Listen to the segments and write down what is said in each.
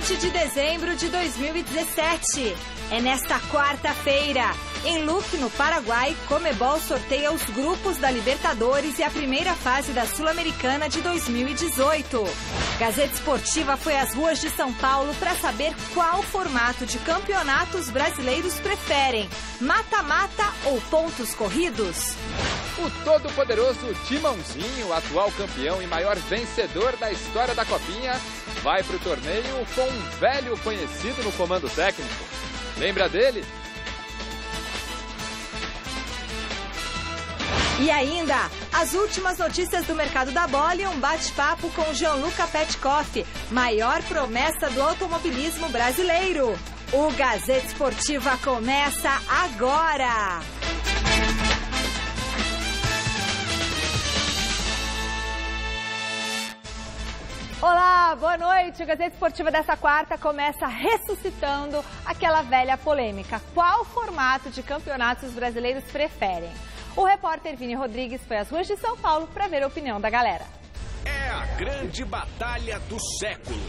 20 de dezembro de 2017. É nesta quarta-feira. Em Luque, no Paraguai, Conmebol sorteia os grupos da Libertadores e a primeira fase da Sul-Americana de 2018. Gazeta Esportiva foi às ruas de São Paulo para saber qual formato de campeonatos brasileiros preferem: mata-mata ou pontos corridos? O todo-poderoso Timãozinho, atual campeão e maior vencedor da história da Copinha, vai para o torneio com um velho conhecido no comando técnico. Lembra dele? E ainda, as últimas notícias do mercado da bola e um bate-papo com Gianluca Petkoff, maior promessa do automobilismo brasileiro. O Gazeta Esportiva começa agora! Olá, boa noite. O Gazeta Esportiva dessa quarta começa ressuscitando aquela velha polêmica. Qual formato de campeonatos os brasileiros preferem? O repórter Vini Rodrigues foi às ruas de São Paulo para ver a opinião da galera. É a grande batalha do século.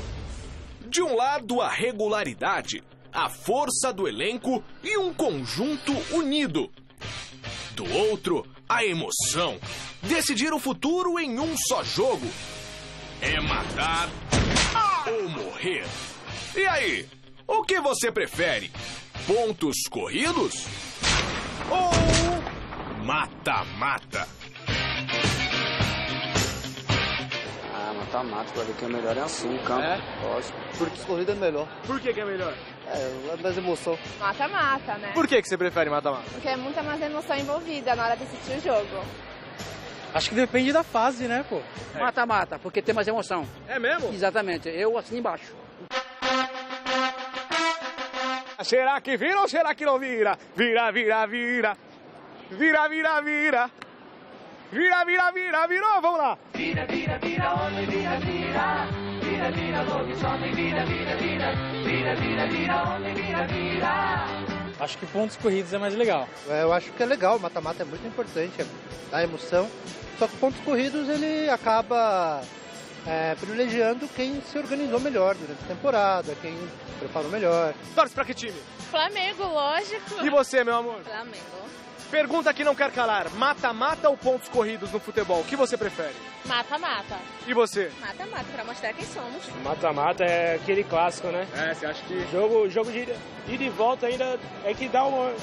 De um lado, a regularidade, a força do elenco e um conjunto unido. Do outro, a emoção. Decidir o futuro em um só jogo. É matar ou morrer. E aí, o que você prefere? Pontos corridos? Ou mata-mata? Mata-mata, pra ver que é melhor é assim, campo. É? Lógico. Porque corrida é melhor. Por que é melhor? É mais emoção. Mata-mata, né? Por que você prefere mata-mata? Porque é muita mais emoção envolvida na hora de assistir o jogo. Acho que depende da fase, né, pô? Mata-mata, porque tem mais emoção. É mesmo? Exatamente, eu assino embaixo. Será que vira ou será que não vira? Vira, vira, vira. Vira, vira, vira. Vira, vira, vira, virou, vamos lá. Vira, vira, vira, homem, vira, vira. Vira, vira, lobisomem, vira, vira, vira. Vira, vira, vira, homem, vira, vira. Acho que pontos corridos é mais legal. Eu acho que é legal, mata-mata é muito importante, dá emoção. Só que pontos corridos ele acaba privilegiando quem se organizou melhor durante a temporada, quem preparou melhor. Torce pra que time? Flamengo, lógico. E você, meu amor? Flamengo. Pergunta que não quer calar. Mata-mata ou pontos corridos no futebol? O que você prefere? Mata-mata. E você? Mata-mata, pra mostrar quem somos. Mata-mata é aquele clássico, né? É, você acha que... Jogo de ida e volta ainda é que dá uma...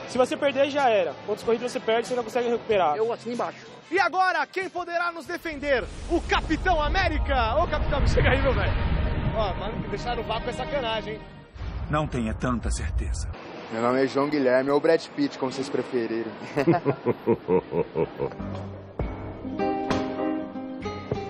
Se você perder, já era. Pontos corridos você perde, você não consegue recuperar. Eu assino embaixo. E agora, quem poderá nos defender? O Capitão América! Ô, Capitão, chega aí, meu velho. Ó, mano, que deixar no vácuo é sacanagem, hein? Não tenha tanta certeza. Meu nome é João Guilherme, ou Brad Pitt, como vocês preferirem.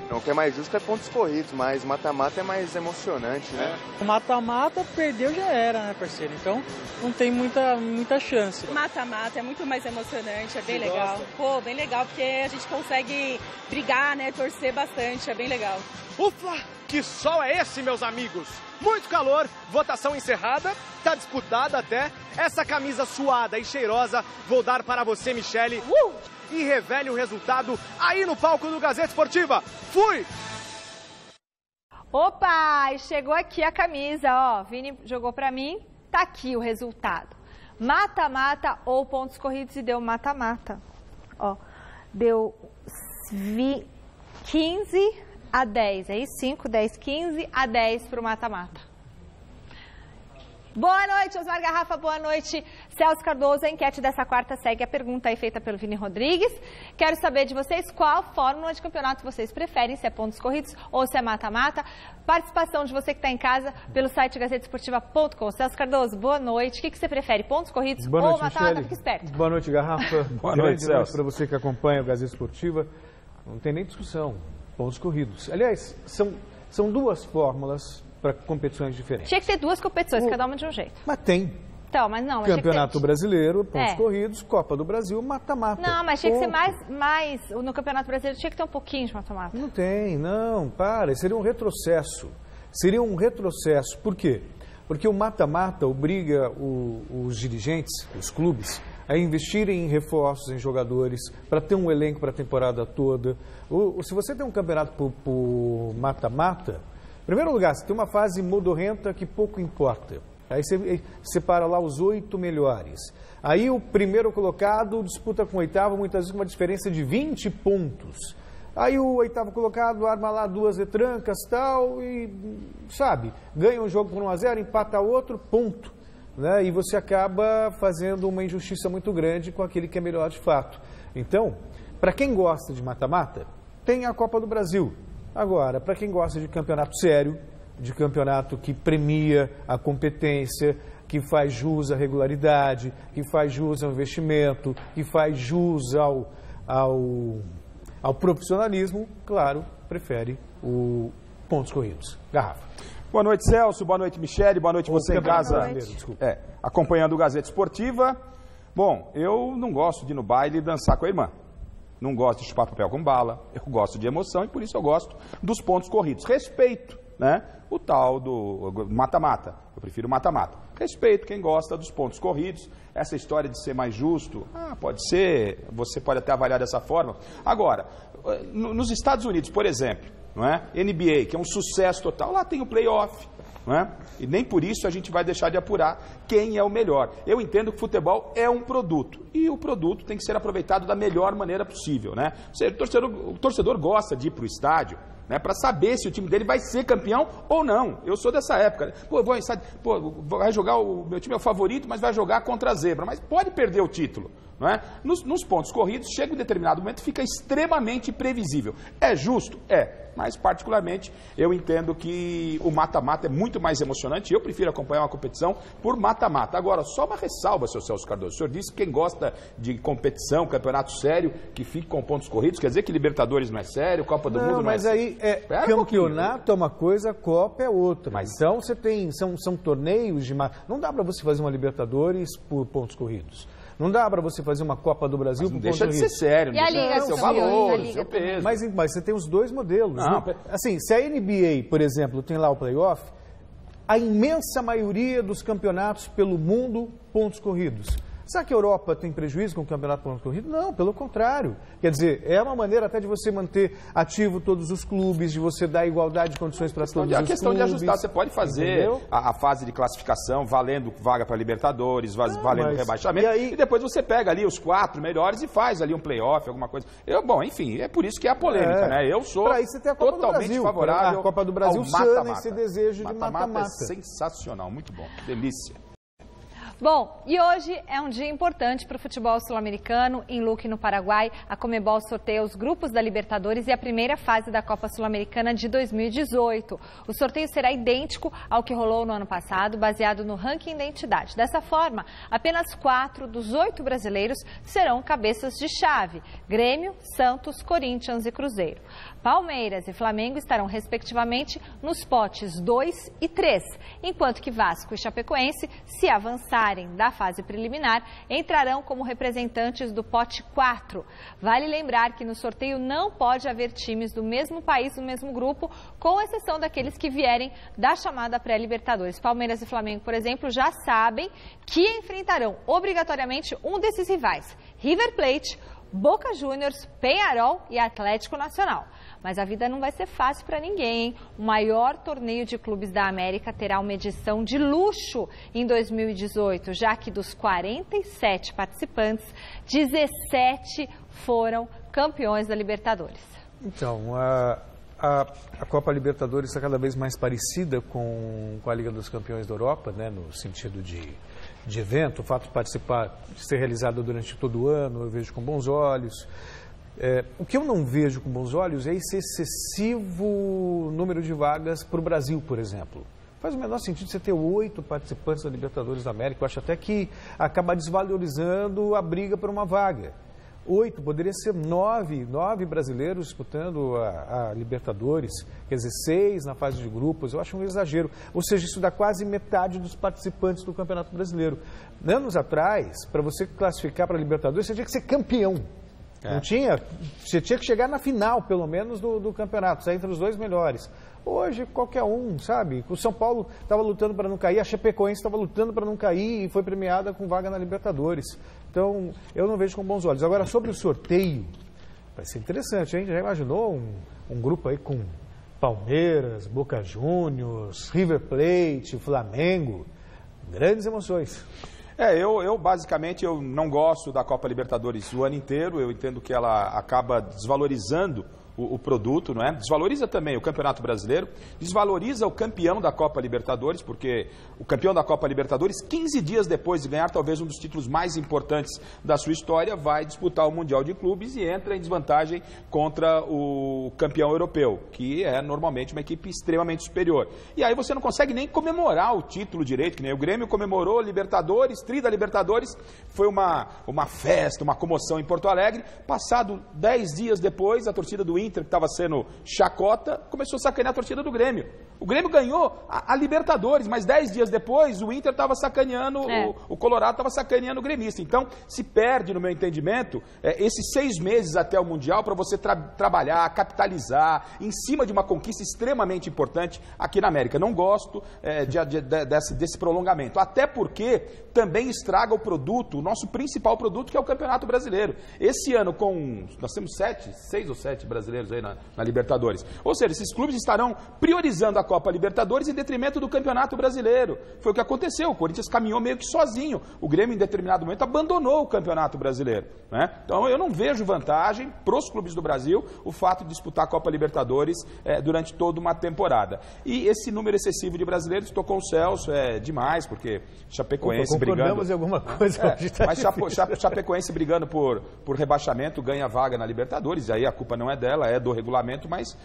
O que é mais justo é pontos corridos, mas mata-mata é mais emocionante, né? O mata-mata, perdeu já era, né, parceiro? Então, não tem muita chance. Mata-mata é muito mais emocionante, é bem legal. Pô, bem legal, porque a gente consegue brigar, né, torcer bastante, é bem legal. Ufa! Que sol é esse, meus amigos? Muito calor, votação encerrada, tá disputada até. Essa camisa suada e cheirosa vou dar para você, Michele. E revele o resultado aí no palco do Gazeta Esportiva. Fui! Opa, chegou aqui a camisa, ó. Vini jogou pra mim, tá aqui o resultado. Mata-mata ou pontos corridos e deu mata-mata. Ó, deu 15 a 10, aí 5, 10, 15 a 10 pro mata-mata. Boa noite, Osmar Garrafa, boa noite, Celso Cardoso. A enquete dessa quarta segue a pergunta aí feita pelo Vini Rodrigues. Quero saber de vocês qual fórmula de campeonato vocês preferem, se é pontos corridos ou se é mata-mata. Participação de você que está em casa pelo site gazetesportiva.com. Celso Cardoso, boa noite. O que você prefere, pontos corridos ou mata-mata? Fique esperto. Boa noite, Garrafa. Boa noite, Celso. Para você que acompanha o Gazeta Esportiva, não tem nem discussão, pontos corridos. Aliás, são duas fórmulas para competições diferentes. Tinha que ter duas competições, cada uma de um jeito. Mas tem. Então, mas não, mas Campeonato Brasileiro, pontos corridos, Copa do Brasil, mata-mata. Não, mas tinha que ser mais... No Campeonato Brasileiro tinha que ter um pouquinho de mata-mata. Não tem, não, para. Seria um retrocesso. Seria um retrocesso. Por quê? Porque o mata-mata obriga os dirigentes, os clubes, a investirem em reforços, em jogadores, para ter um elenco para a temporada toda. Se você tem um campeonato por mata-mata, primeiro lugar, você tem uma fase modorrenta que pouco importa. Aí você separa lá os 8 melhores. Aí o primeiro colocado disputa com o oitavo, muitas vezes com uma diferença de 20 pontos. Aí o oitavo colocado arma lá 2 retrancas e tal, e, sabe, ganha um jogo por 1-0, empata outro, ponto. Né? E você acaba fazendo uma injustiça muito grande com aquele que é melhor de fato. Então, para quem gosta de mata-mata, tem a Copa do Brasil. Agora, para quem gosta de campeonato sério, de campeonato que premia a competência, que faz jus à regularidade, que faz jus ao investimento, que faz jus ao profissionalismo, claro, prefere o pontos corridos. Garrafa. Boa noite, Celso. Boa noite, Michele. Boa noite você em casa. Acompanhando o Gazeta Esportiva. Bom, eu não gosto de ir no baile e dançar com a irmã. Não gosto de chupar papel com bala. Eu gosto de emoção e por isso eu gosto dos pontos corridos. Respeito, né? O tal do mata-mata. Eu prefiro mata-mata. Respeito quem gosta dos pontos corridos. Essa história de ser mais justo, pode ser, você pode até avaliar dessa forma. Agora, nos Estados Unidos, por exemplo, não é? NBA, que é um sucesso total, lá tem o playoff, não é? E nem por isso a gente vai deixar de apurar quem é o melhor. Eu entendo que o futebol é um produto e o produto tem que ser aproveitado da melhor maneira possível, né? O torcedor gosta de ir para o estádio, né, para saber se o time dele vai ser campeão ou não. Eu sou dessa época. Né? Vai jogar, o meu time é o favorito, mas vai jogar contra a zebra. Mas pode perder o título. Não é? Nos pontos corridos, chega um determinado momento e fica extremamente previsível. É justo? É. Mas, particularmente, eu entendo que o mata-mata é muito mais emocionante e eu prefiro acompanhar uma competição por mata-mata. Agora, só uma ressalva, seu Celso Cardoso. O senhor disse que quem gosta de competição, campeonato sério, que fique com pontos corridos, quer dizer que Libertadores não é sério, Copa do Mundo não é sério. Mas aí, campeonato é uma coisa, Copa é outra. Mas então, você tem, são torneios de... Não dá para você fazer uma Libertadores por pontos corridos. Não dá para você fazer uma Copa do Brasil com pontos corridos. Deixa de ser sério, não deixa de ser seu valor, seu peso. Mas você tem os dois modelos. Não. Assim, se a NBA, por exemplo, tem lá o playoff, a imensa maioria dos campeonatos pelo mundo, pontos corridos. Será que a Europa tem prejuízo com o campeonato pontos corridos? Não, pelo contrário. Quer dizer, é uma maneira até de você manter ativo todos os clubes, de você dar igualdade de condições para todos os clubes. A questão de ajustar, você pode fazer a fase de classificação valendo vaga para Libertadores, valendo rebaixamento, e depois você pega ali os 4 melhores e faz ali um playoff, alguma coisa. Enfim, é por isso que é a polêmica, né? Eu sou totalmente favorável a Copa do Brasil sana esse desejo de mata-mata. É sensacional, muito bom, delícia. Bom, e hoje é um dia importante para o futebol sul-americano. Em Luque, no Paraguai, a Conmebol sorteia os grupos da Libertadores e a primeira fase da Copa Sul-Americana de 2018. O sorteio será idêntico ao que rolou no ano passado, baseado no ranking da entidade. Dessa forma, apenas 4 dos 8 brasileiros serão cabeças de chave: Grêmio, Santos, Corinthians e Cruzeiro. Palmeiras e Flamengo estarão, respectivamente, nos potes 2 e 3, enquanto que Vasco e Chapecoense, se avançarem da fase preliminar, entrarão como representantes do pote 4. Vale lembrar que no sorteio não pode haver times do mesmo país no mesmo grupo, com exceção daqueles que vierem da chamada pré-Libertadores. Palmeiras e Flamengo, por exemplo, já sabem que enfrentarão obrigatoriamente um desses rivais: River Plate, Boca Juniors, Peñarol e Atlético Nacional. Mas a vida não vai ser fácil para ninguém, hein? O maior torneio de clubes da América terá uma edição de luxo em 2018, já que dos 47 participantes, 17 foram campeões da Libertadores. Então, a Copa Libertadores está cada vez mais parecida com a Liga dos Campeões da Europa, né, no sentido de evento. O fato de participar, de ser realizado durante todo o ano, eu vejo com bons olhos. O que eu não vejo com bons olhos é esse excessivo número de vagas para o Brasil, por exemplo. Faz o menor sentido você ter 8 participantes da Libertadores da América. Eu acho até que acaba desvalorizando a briga por uma vaga. 8, poderia ser 9 brasileiros disputando a Libertadores, quer dizer, 6 na fase de grupos. Eu acho um exagero. Ou seja, isso dá quase metade dos participantes do Campeonato Brasileiro. Anos atrás, para você classificar para a Libertadores, você tinha que ser campeão. Não tinha, você tinha que chegar na final, pelo menos, do campeonato, entre os 2 melhores. Hoje, qualquer um, sabe? O São Paulo estava lutando para não cair, a Chapecoense estava lutando para não cair e foi premiada com vaga na Libertadores. Então, eu não vejo com bons olhos. Agora, sobre o sorteio, vai ser interessante, hein? Já imaginou um grupo aí com Palmeiras, Boca Juniors, River Plate, Flamengo, grandes emoções. Eu basicamente eu não gosto da Copa Libertadores o ano inteiro, eu entendo que ela acaba desvalorizando o produto, não é? Desvaloriza também o Campeonato Brasileiro, desvaloriza o campeão da Copa Libertadores, porque o campeão da Copa Libertadores, 15 dias depois de ganhar talvez um dos títulos mais importantes da sua história, vai disputar o Mundial de Clubes e entra em desvantagem contra o campeão europeu, que é normalmente uma equipe extremamente superior. E aí você não consegue nem comemorar o título direito, que nem o Grêmio comemorou Libertadores, Tri da Libertadores, foi uma festa, uma comoção em Porto Alegre. Passado 10 dias depois, a torcida do Inter, que estava sendo chacota, começou a sacanear a torcida do Grêmio. O Grêmio ganhou a Libertadores, mas 10 dias depois o Inter estava sacaneando, o Colorado estava sacaneando o gremista. Então, se perde, no meu entendimento, esses 6 meses até o Mundial para você trabalhar, capitalizar, em cima de uma conquista extremamente importante aqui na América. Não gosto desse prolongamento, até porque também estraga o produto, o nosso principal produto, que é o Campeonato Brasileiro. Esse ano, nós temos 6 ou 7 brasileiros aí na Libertadores. Ou seja, esses clubes estarão priorizando a Copa Libertadores em detrimento do Campeonato Brasileiro. Foi o que aconteceu, o Corinthians caminhou meio que sozinho. O Grêmio, em determinado momento, abandonou o Campeonato Brasileiro, né? Então, eu não vejo vantagem para os clubes do Brasil o fato de disputar a Copa Libertadores durante toda uma temporada. E esse número excessivo de brasileiros tocou os céus demais, porque Chapecoense brigando... em alguma coisa hoje, mas Chapecoense brigando por rebaixamento ganha vaga na Libertadores, e aí a culpa não é dela, é do regulamento, mas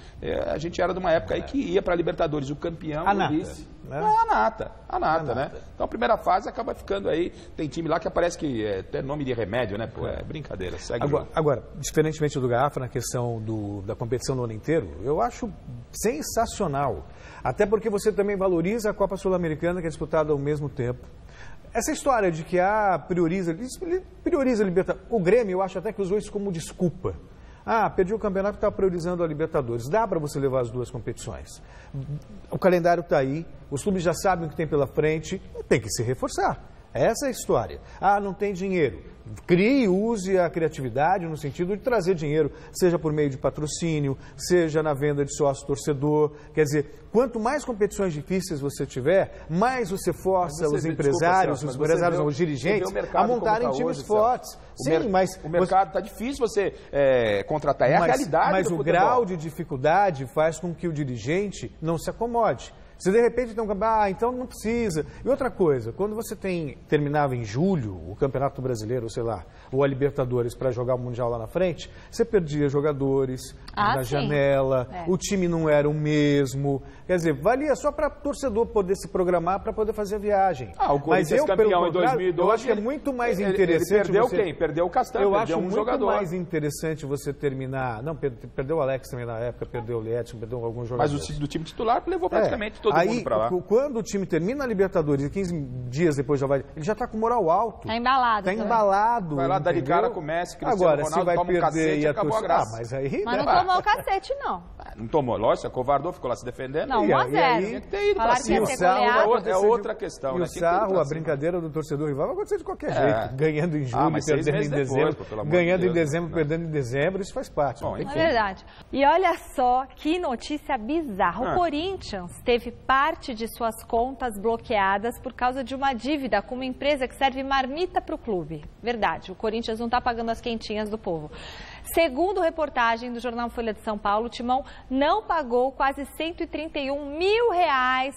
a gente era de uma época aí que ia para a Libertadores o campeão e o vice. A nata, né? Então a primeira fase acaba ficando aí, tem time lá que aparece que é até nome de remédio, né? Pô, é brincadeira, segue agora, diferentemente do Garrafa, na questão da competição no ano inteiro, eu acho sensacional. Até porque você também valoriza a Copa Sul-Americana, que é disputada ao mesmo tempo. Essa história de que prioriza a Libertadores. O Grêmio, eu acho até que usou isso como desculpa. Perdi o campeonato e está priorizando a Libertadores. Dá para você levar as duas competições. O calendário está aí, os clubes já sabem o que tem pela frente, tem que se reforçar. Essa é a história. Não tem dinheiro. Crie e use a criatividade no sentido de trazer dinheiro, seja por meio de patrocínio, seja na venda de sócio-torcedor. Quer dizer, quanto mais competições difíceis você tiver, mais você força os empresários, os dirigentes a montarem times fortes. Sim, mas o mercado está difícil você contratar. É a realidade do futebol. Mas o grau de dificuldade faz com que o dirigente não se acomode. Se de repente tem um campeonato, então não precisa. E outra coisa, quando você terminava em julho o Campeonato Brasileiro, sei lá, ou a Libertadores para jogar o Mundial lá na frente, você perdia jogadores na janela, o time não era o mesmo. Quer dizer, valia só para o torcedor poder se programar para poder fazer a viagem. O Corinthians campeão em 2012, eu acho que é muito mais interessante... Ele perdeu quem? Perdeu o Castanho, perdeu um jogador. Eu acho muito mais interessante você terminar... Não, perdeu o Alex também na época, perdeu o Lietz, perdeu alguns jogadores. Mas o do time titular levou praticamente todo mundo para lá. Quando o time termina a Libertadores e 15 dias depois já vai... Ele já está com moral alto. Está embalado. Está embalado. Vai lá dar de cara com o Messi, Cristiano Agora, Ronaldo, se vai toma perder um cacete e acabou a graça. Mas não tomou o cacete, não. Não tomou, lógico, acovardou, ficou lá se defendendo. Não, 1 a 0. Tinha que ter ido pra cima. É outra questão. E o sarro, a brincadeira do torcedor rival vai acontecer de qualquer jeito. Ganhando em julho, perdendo em dezembro. Ganhando em dezembro, perdendo em dezembro, isso faz parte. É verdade. E olha só que notícia bizarra. O Corinthians teve parte de suas contas bloqueadas por causa de uma dívida com uma empresa que serve marmita para o clube. Verdade, o Corinthians não está pagando as quentinhas do povo. Segundo reportagem do jornal Folha de São Paulo, o Timão não pagou quase R$131 mil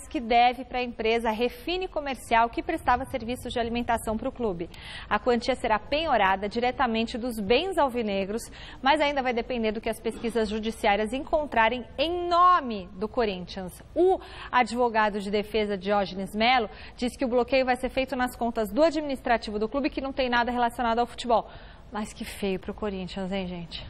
que deve para a empresa Refine Comercial, que prestava serviços de alimentação para o clube. A quantia será penhorada diretamente dos bens alvinegros, mas ainda vai depender do que as pesquisas judiciárias encontrarem em nome do Corinthians. O advogado de defesa, Diógenes Melo, disse que o bloqueio vai ser feito nas contas do administrativo do clube, que não tem nada relacionado ao futebol. Mas que feio para o Corinthians, hein, gente?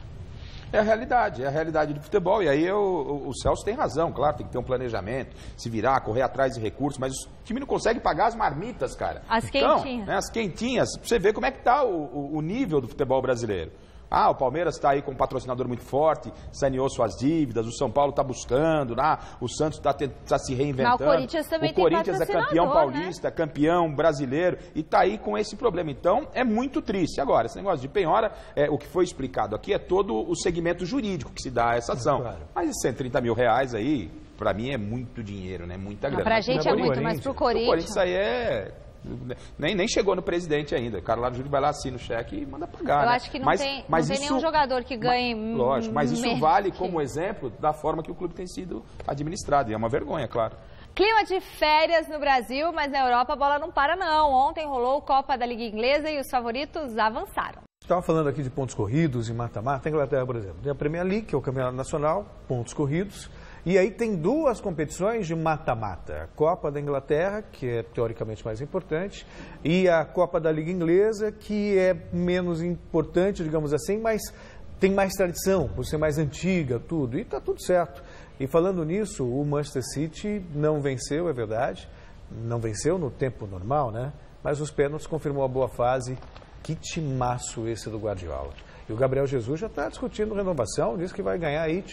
É a realidade do futebol. E aí o Celso tem razão, claro, tem que ter um planejamento, se virar, correr atrás de recursos, mas o time não consegue pagar as marmitas, cara. As quentinhas. As quentinhas, pra você ver como é que tá o nível do futebol brasileiro. Ah, o Palmeiras está aí com um patrocinador muito forte, saneou suas dívidas, o São Paulo está buscando, o Santos está se reinventando. Mas o Corinthians também tem Corinthians é campeão paulista, né? campeão brasileiro e está aí com esse problema. Então, é muito triste. Agora, esse negócio de penhora, o que foi explicado aqui é todo o segmento jurídico que se dá a essa ação. Claro. Mas esses 130 mil reais aí, para mim é muito dinheiro, né? Muita grana. Pra gente é muito, mas pro Corinthians... O Corinthians aí nem chegou no presidente ainda. O cara lá do Júlio vai lá, assina o cheque e manda pagar. Eu né? acho que não tem nenhum jogador que ganhe... Lógico, mas isso vale como exemplo da forma que o clube tem sido administrado. E é uma vergonha, claro. Clima de férias no Brasil, mas na Europa a bola não para não. Ontem rolou Copa da Liga Inglesa e os favoritos avançaram. Estava falando aqui de pontos corridos e mata-mata. A Inglaterra, por exemplo, tem a Premier League, que é o Campeonato Nacional, pontos corridos. E aí tem duas competições de mata-mata. A Copa da Inglaterra, que é teoricamente mais importante, e a Copa da Liga Inglesa, que é menos importante, digamos assim, mas tem mais tradição, por ser mais antiga, tudo. E está tudo certo. E falando nisso, o Manchester City não venceu, é verdade. Não venceu no tempo normal, né? Mas os pênaltis confirmou a boa fase. Que timaço esse do Guardiola. E o Gabriel Jesus já está discutindo renovação, diz que vai ganhar aí,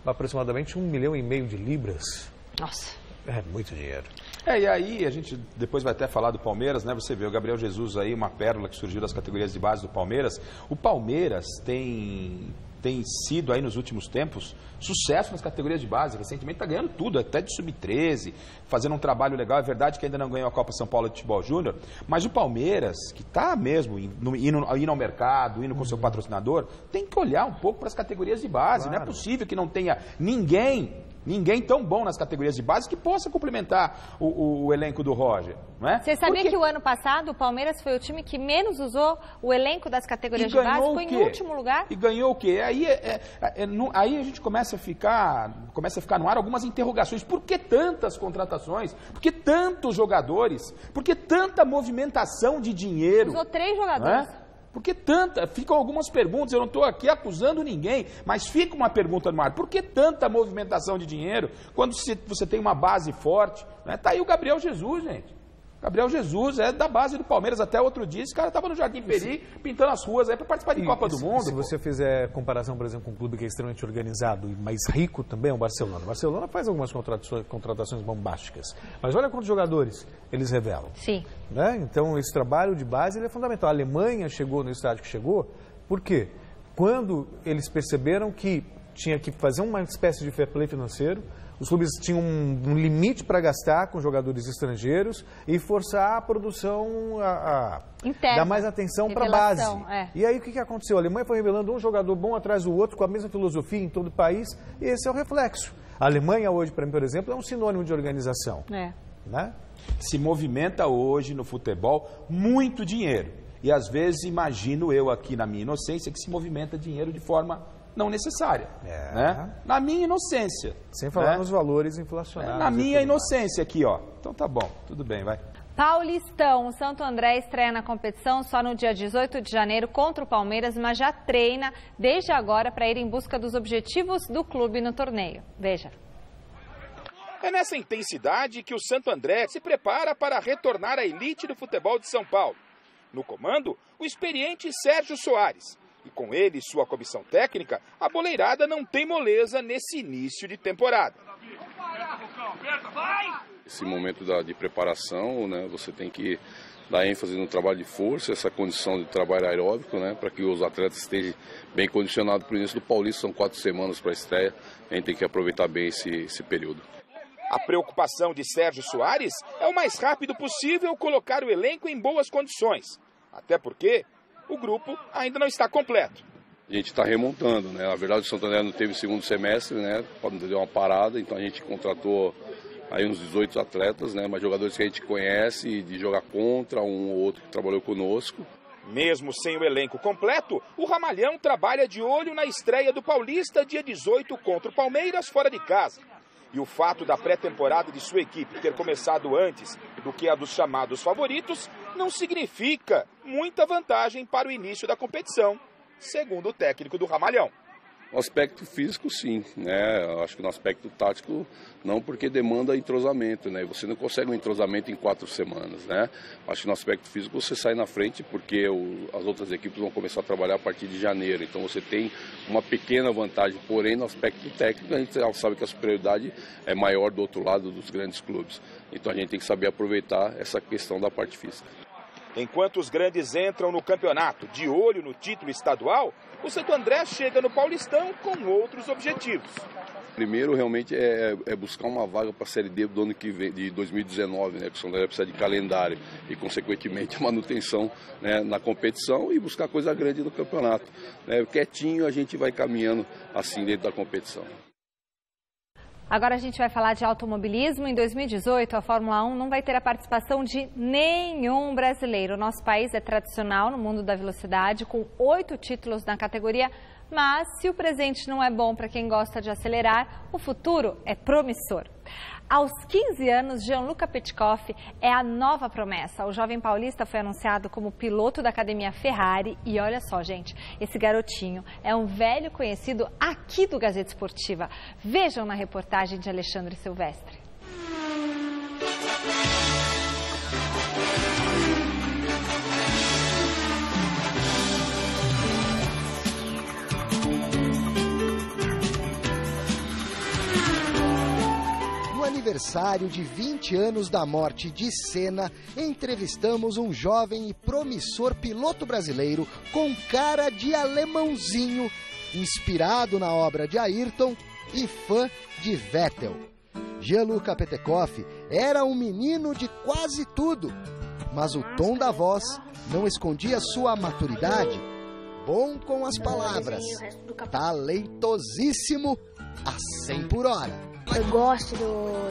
aproximadamente 1,5 milhão de libras. Nossa. É muito dinheiro. E aí a gente depois vai até falar do Palmeiras, né? Você vê o Gabriel Jesus aí, uma pérola que surgiu das categorias de base do Palmeiras. O Palmeiras tem sido aí nos últimos tempos sucesso nas categorias de base. Recentemente está ganhando tudo, até de sub-13, fazendo um trabalho legal. É verdade que ainda não ganhou a Copa São Paulo de Futebol Júnior, mas o Palmeiras, que está mesmo indo ao mercado, indo com seu patrocinador, tem que olhar um pouco para as categorias de base. Claro. Não é possível que não tenha ninguém tão bom nas categorias de base que possa complementar o elenco do Roger. Não é? Você sabia que o ano passado o Palmeiras foi o time que menos usou o elenco das categorias de base? Foi em último lugar? E ganhou o quê? Aí a gente começa a ficar no ar algumas interrogações. Por que tantas contratações? Por que tantos jogadores? Por que tanta movimentação de dinheiro? Usou 3 jogadores. Por que tanta? Ficam algumas perguntas, eu não estou aqui acusando ninguém, mas fica uma pergunta no ar. Por que tanta movimentação de dinheiro quando você tem uma base forte? Está aí o Gabriel Jesus, gente. Gabriel Jesus é da base do Palmeiras. Até outro dia, esse cara estava no Jardim Peri, pintando as ruas aí para participar de Copa do Mundo. Se você fizer comparação, por exemplo, com um clube que é extremamente organizado e mais rico também, é o Barcelona. O Barcelona faz algumas contratações bombásticas. Mas olha quantos jogadores eles revelam. Sim. Né? Então, esse trabalho de base ele é fundamental. A Alemanha chegou no estágio que chegou, por quê? Quando eles perceberam que tinha que fazer uma espécie de fair play financeiro, os clubes tinham um limite para gastar com jogadores estrangeiros e forçar a produção interna, dar mais atenção para a base. E aí o que aconteceu? A Alemanha foi revelando um jogador bom atrás do outro, com a mesma filosofia em todo o país, e esse é o reflexo. A Alemanha hoje, para mim, por exemplo, é um sinônimo de organização. Né? Se movimenta hoje no futebol muito dinheiro. E às vezes imagino eu aqui na minha inocência que se movimenta dinheiro de forma não necessária, né? Na minha inocência. Sem falar nos valores inflacionários. Na minha inocência aqui, ó. Então tá bom, tudo bem, vai. Paulistão, o Santo André estreia na competição só no dia 18 de janeiro contra o Palmeiras, mas já treina desde agora para ir em busca dos objetivos do clube no torneio. Veja. É nessa intensidade que o Santo André se prepara para retornar à elite do futebol de São Paulo. No comando, o experiente Sérgio Soares. E com ele e sua comissão técnica, a boleirada não tem moleza nesse início de temporada. Esse momento de preparação, né, você tem que dar ênfase no trabalho de força, essa condição de trabalho aeróbico, né, para que os atletas estejam bem condicionados para o início do Paulista. São 4 semanas para a estreia, a gente tem que aproveitar bem esse período. A preocupação de Sérgio Soares é o mais rápido possível colocar o elenco em boas condições. Até porque o grupo ainda não está completo. A gente está remontando, né? Na verdade, o Santo André não teve segundo semestre, né? Deu uma parada, então a gente contratou aí uns 18 atletas, né? Mas jogadores que a gente conhece, de jogar contra, um ou outro que trabalhou conosco. Mesmo sem o elenco completo, o Ramalhão trabalha de olho na estreia do Paulista, dia 18, contra o Palmeiras, fora de casa. E o fato da pré-temporada de sua equipe ter começado antes do que a dos chamados favoritos não significa muita vantagem para o início da competição, segundo o técnico do Ramalhão. No aspecto físico, sim, né? Acho que no aspecto tático, não, porque demanda entrosamento, né? Você não consegue um entrosamento em 4 semanas, né? Acho que no aspecto físico você sai na frente, porque as outras equipes vão começar a trabalhar a partir de janeiro. Então você tem uma pequena vantagem, porém no aspecto técnico a gente sabe que a superioridade é maior do outro lado dos grandes clubes. Então a gente tem que saber aproveitar essa questão da parte física. Enquanto os grandes entram no campeonato de olho no título estadual, o Santo André chega no Paulistão com outros objetivos. Primeiro, realmente, é buscar uma vaga para a Série D do ano que vem, de 2019, né? Que o Santo André precisa de calendário e, consequentemente, a manutenção, né, na competição e buscar coisa grande no campeonato, né? Quietinho a gente vai caminhando assim dentro da competição. Agora a gente vai falar de automobilismo. Em 2018, a Fórmula 1 não vai ter a participação de nenhum brasileiro. O nosso país é tradicional no mundo da velocidade, com 8 títulos na categoria. Mas, se o presente não é bom para quem gosta de acelerar, o futuro é promissor. Aos 15 anos, Gianluca Petekoff é a nova promessa. O jovem paulista foi anunciado como piloto da Academia Ferrari. E olha só, gente, esse garotinho é um velho conhecido aqui do Gazeta Esportiva. Vejam na reportagem de Alexandre Silvestre. No aniversário de 20 anos da morte de Senna, entrevistamos um jovem e promissor piloto brasileiro com cara de alemãozinho, inspirado na obra de Ayrton e fã de Vettel. Gianluca Petekoff era um menino de quase tudo, mas o tom da voz não escondia sua maturidade. Bom com as palavras, talentosíssimo a 100 por hora. Eu gosto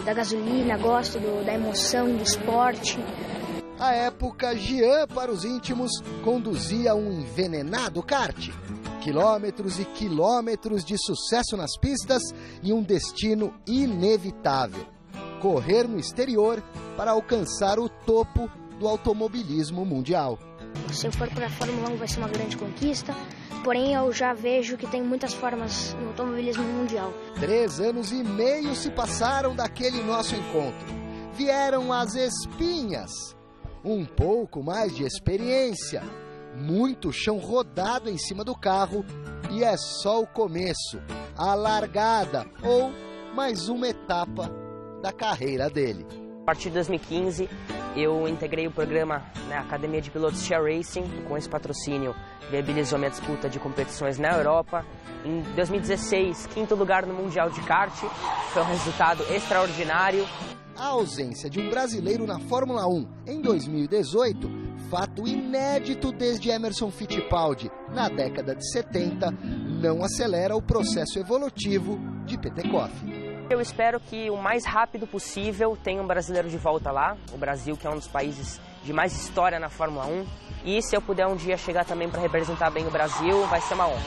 da gasolina, gosto da emoção, do esporte. À época, Jean, para os íntimos, conduzia um envenenado kart. Quilômetros e quilômetros de sucesso nas pistas e um destino inevitável: correr no exterior para alcançar o topo do automobilismo mundial. Se eu for para a Fórmula 1 vai ser uma grande conquista, porém eu já vejo que tem muitas formas no automobilismo mundial. 3 anos e meio se passaram daquele nosso encontro. Vieram as espinhas, um pouco mais de experiência, muito chão rodado em cima do carro e é só o começo, a largada ou mais uma etapa da carreira dele. A partir de 2015, eu integrei o programa na Academia de Pilotos Share Racing. Com esse patrocínio, viabilizou minha disputa de competições na Europa. Em 2016, 5º lugar no Mundial de Kart. Foi um resultado extraordinário. A ausência de um brasileiro na Fórmula 1 em 2018, fato inédito desde Emerson Fittipaldi na década de 70, não acelera o processo evolutivo de Petekoff. Eu espero que o mais rápido possível tenha um brasileiro de volta lá, o Brasil, que é um dos países de mais história na Fórmula 1. E se eu puder um dia chegar também para representar bem o Brasil, vai ser uma honra.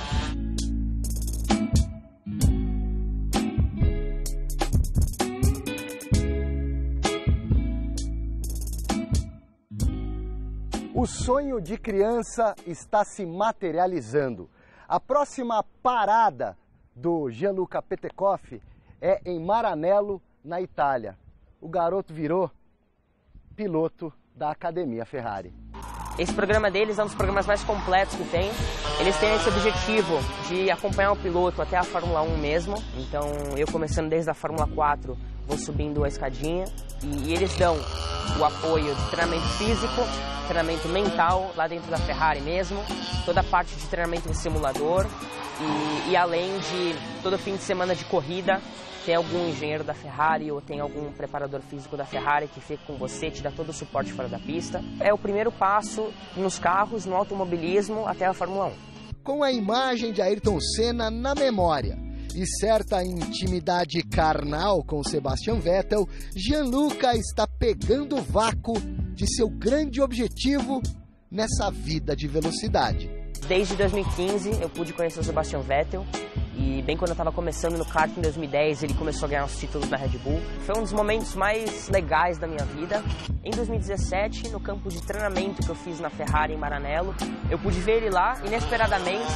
O sonho de criança está se materializando. A próxima parada do Gianluca Petekoff é em Maranello, na Itália. O garoto virou piloto da Academia Ferrari. Esse programa deles é um dos programas mais completos que tem. Eles têm esse objetivo de acompanhar o piloto até a Fórmula 1 mesmo. Então, eu começando desde a Fórmula 4, vou subindo a escadinha. E eles dão o apoio de treinamento físico, treinamento mental, lá dentro da Ferrari mesmo. Toda a parte de treinamento em simulador. E além de todo fim de semana de corrida, tem algum engenheiro da Ferrari ou tem algum preparador físico da Ferrari que fica com você, te dá todo o suporte fora da pista. É o primeiro passo nos carros, no automobilismo, até a Fórmula 1. Com a imagem de Ayrton Senna na memória e certa intimidade carnal com Sebastian Vettel, Gianluca está pegando o vácuo de seu grande objetivo nessa vida de velocidade. Desde 2015 eu pude conhecer o Sebastian Vettel E bem quando eu estava começando no kart em 2010, ele começou a ganhar os títulos na Red Bull. Foi um dos momentos mais legais da minha vida. Em 2017, no campo de treinamento que eu fiz na Ferrari em Maranello, eu pude ver ele lá, inesperadamente.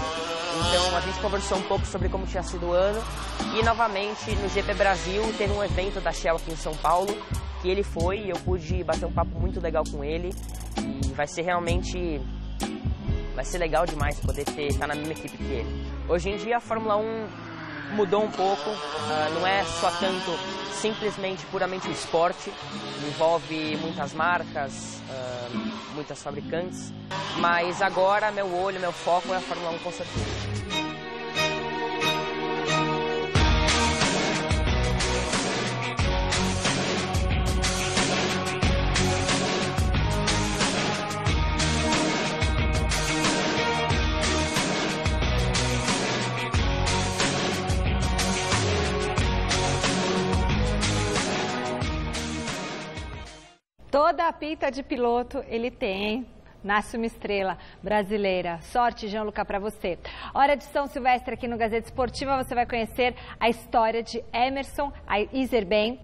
Então a gente conversou um pouco sobre como tinha sido o ano. E novamente no GP Brasil teve um evento da Shell aqui em São Paulo, que ele foi e eu pude bater um papo muito legal com ele. E vai ser legal demais poder estar na mesma equipe que ele. Hoje em dia a Fórmula 1 mudou um pouco, não é só tanto simplesmente puramente o esporte, envolve muitas marcas, muitas fabricantes, mas agora meu olho, meu foco é a Fórmula 1 com certeza. Toda a pinta de piloto ele tem. Nasce uma estrela brasileira. Sorte, Gianluca, para você. Hora de São Silvestre aqui no Gazeta Esportiva. Você vai conhecer a história de Emerson Iserben,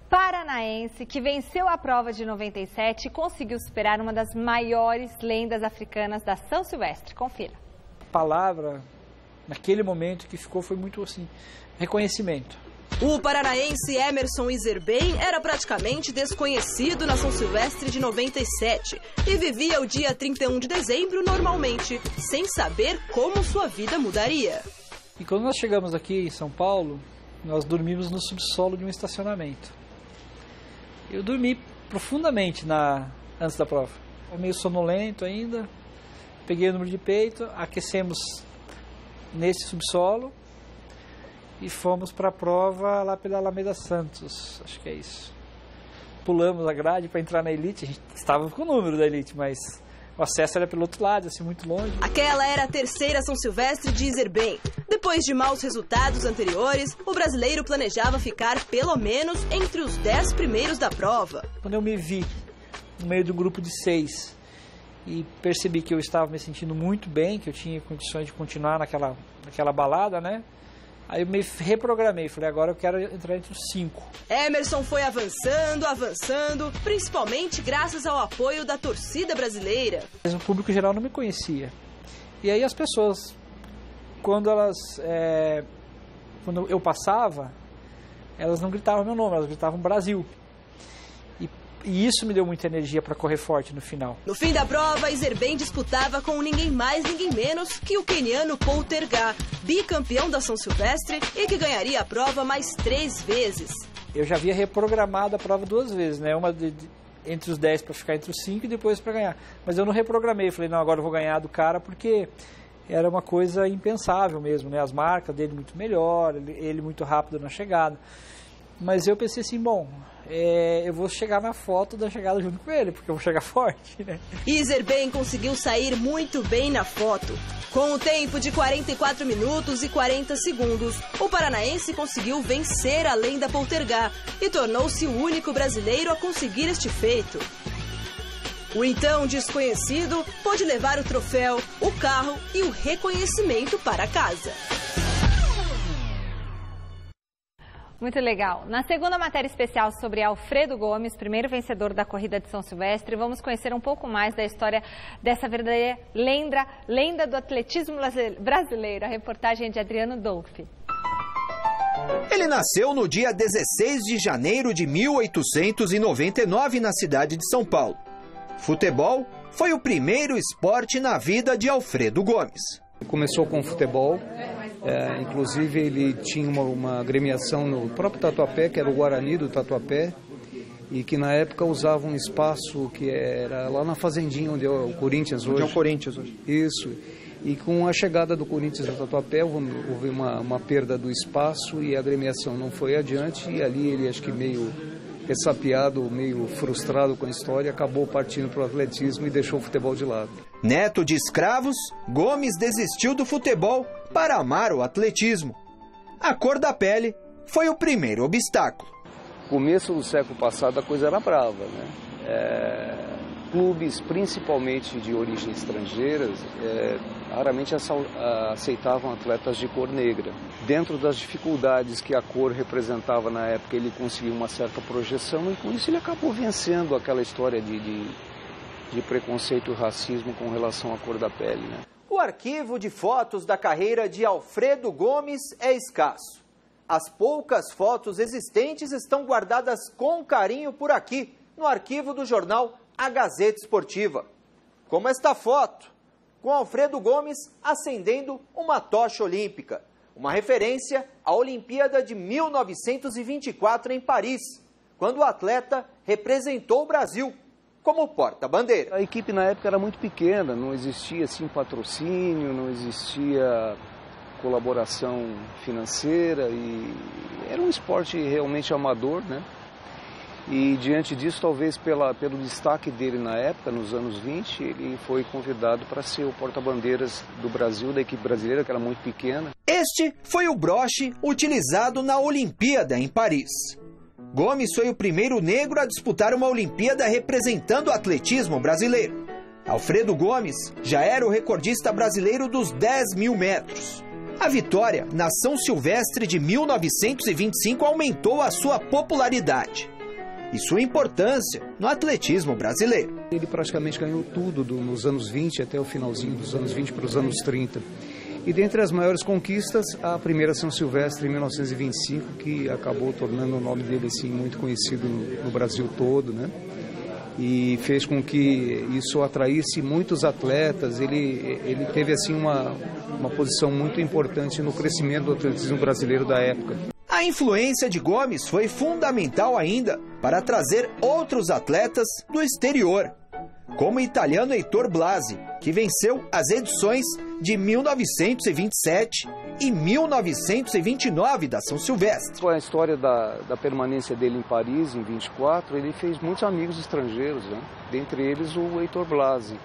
paranaense, que venceu a prova de 97 e conseguiu superar uma das maiores lendas africanas da São Silvestre. Confira. A palavra, naquele momento que ficou, foi muito assim, reconhecimento. O paranaense Emerson Iserben era praticamente desconhecido na São Silvestre de 97 e vivia o dia 31 de dezembro normalmente, sem saber como sua vida mudaria. E quando nós chegamos aqui em São Paulo, nós dormimos no subsolo de um estacionamento. Eu dormi profundamente antes da prova. Eu meio sonolento ainda, peguei o número de peito, aquecemos nesse subsolo. E fomos para a prova lá pela Alameda Santos, acho que é isso. Pulamos a grade para entrar na elite, a gente estava com o número da elite, mas o acesso era pelo outro lado, assim, muito longe. Aquela era a terceira São Silvestre de Iserben. Depois de maus resultados anteriores, o brasileiro planejava ficar pelo menos entre os 10 primeiros da prova. Quando eu me vi no meio do grupo de 6 e percebi que eu estava me sentindo muito bem, que eu tinha condições de continuar naquela balada, né? Aí eu me reprogramei, falei, agora eu quero entrar entre os 5. Emerson foi avançando, principalmente graças ao apoio da torcida brasileira. Mas o público geral não me conhecia. E aí as pessoas, quando eu passava, elas não gritavam meu nome, elas gritavam Brasil. E isso me deu muita energia para correr forte no final. No fim da prova, Iserben disputava com ninguém mais, ninguém menos que o queniano Poltergar, bicampeão da São Silvestre e que ganharia a prova mais 3 vezes. Eu já havia reprogramado a prova 2 vezes, né? Uma entre os 10 para ficar entre os 5 e depois para ganhar. Mas eu não reprogramei, falei, não, agora eu vou ganhar do cara porque era uma coisa impensável mesmo, né? As marcas dele muito melhor, ele muito rápido na chegada. Mas eu pensei assim, bom, eu vou chegar na foto da chegada junto com ele, porque eu vou chegar forte, né? Iserben conseguiu sair muito bem na foto. Com o tempo de 44 minutos e 40 segundos, o paranaense conseguiu vencer a lenda Poltergar e tornou-se o único brasileiro a conseguir este feito. O então desconhecido pôde levar o troféu, o carro e o reconhecimento para casa. Muito legal. Na segunda matéria especial sobre Alfredo Gomes, primeiro vencedor da corrida de São Silvestre, vamos conhecer um pouco mais da história dessa verdadeira lenda do atletismo brasileiro. A reportagem é de Adriano Dolfi. Ele nasceu no dia 16 de janeiro de 1899 na cidade de São Paulo. Futebol foi o primeiro esporte na vida de Alfredo Gomes. Começou com futebol. Inclusive ele tinha uma agremiação no próprio Tatuapé, que era o Guarani do Tatuapé, e que na época usava um espaço que era lá na fazendinha onde é o Corinthians hoje. Onde é o Corinthians hoje. Isso. E com a chegada do Corinthians ao Tatuapé houve uma perda do espaço e a agremiação não foi adiante, e ali ele, acho que meio ressapiado, meio frustrado com a história, acabou partindo para o atletismo e deixou o futebol de lado. Neto de escravos, Gomes desistiu do futebol para amar o atletismo. A cor da pele foi o primeiro obstáculo. Começo do século passado a coisa era brava, né? clubes, principalmente de origem estrangeira, raramente aceitavam atletas de cor negra. Dentro das dificuldades que a cor representava na época, ele conseguiu uma certa projeção e com isso ele acabou vencendo aquela história de preconceito e racismo com relação à cor da pele, né? O arquivo de fotos da carreira de Alfredo Gomes é escasso. As poucas fotos existentes estão guardadas com carinho por aqui, no arquivo do jornal A Gazeta Esportiva. Como esta foto, com Alfredo Gomes acendendo uma tocha olímpica, uma referência à Olimpíada de 1924 em Paris, quando o atleta representou o Brasil como porta-bandeira. A equipe na época era muito pequena, não existia assim patrocínio, não existia colaboração financeira e era um esporte realmente amador, né? E diante disso, talvez pelo destaque dele na época, nos anos 20, ele foi convidado para ser o porta-bandeiras do Brasil, da equipe brasileira, que era muito pequena. Este foi o broche utilizado na Olimpíada em Paris. Gomes foi o primeiro negro a disputar uma Olimpíada representando o atletismo brasileiro. Alfredo Gomes já era o recordista brasileiro dos 10.000 metros. A vitória na São Silvestre de 1925 aumentou a sua popularidade e sua importância no atletismo brasileiro. Ele praticamente ganhou tudo nos anos 20 até o finalzinho dos anos 20 para os anos 30. E dentre as maiores conquistas, a primeira São Silvestre em 1925, que acabou tornando o nome dele assim, muito conhecido no Brasil todo, né? E fez com que isso atraísse muitos atletas. Ele teve assim uma posição muito importante no crescimento do atletismo brasileiro da época. A influência de Gomes foi fundamental ainda para trazer outros atletas do exterior, como o italiano Heitor Blasi, que venceu as edições de 1927 e 1929 da São Silvestre. Com a história da permanência dele em Paris, em 24, ele fez muitos amigos estrangeiros, né? Dentre eles o Heitor Blasi.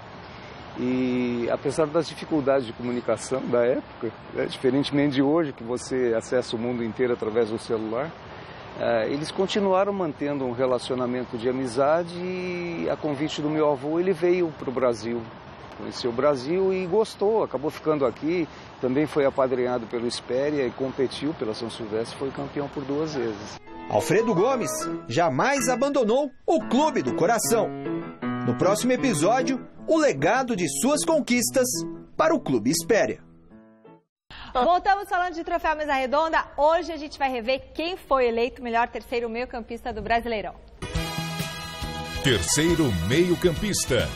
E apesar das dificuldades de comunicação da época, né, diferentemente de hoje, que você acessa o mundo inteiro através do celular, eles continuaram mantendo um relacionamento de amizade e a convite do meu avô ele veio para o Brasil. Conheceu o Brasil e gostou, acabou ficando aqui, também foi apadrinhado pelo Espéria e competiu pela São Silvestre, foi campeão por 2 vezes. Alfredo Gomes jamais abandonou o Clube do Coração. No próximo episódio, o legado de suas conquistas para o Clube Espéria. Voltamos falando de Troféu Mesa Redonda. Hoje a gente vai rever quem foi eleito o melhor terceiro meio-campista do Brasileirão. Terceiro meio-campista: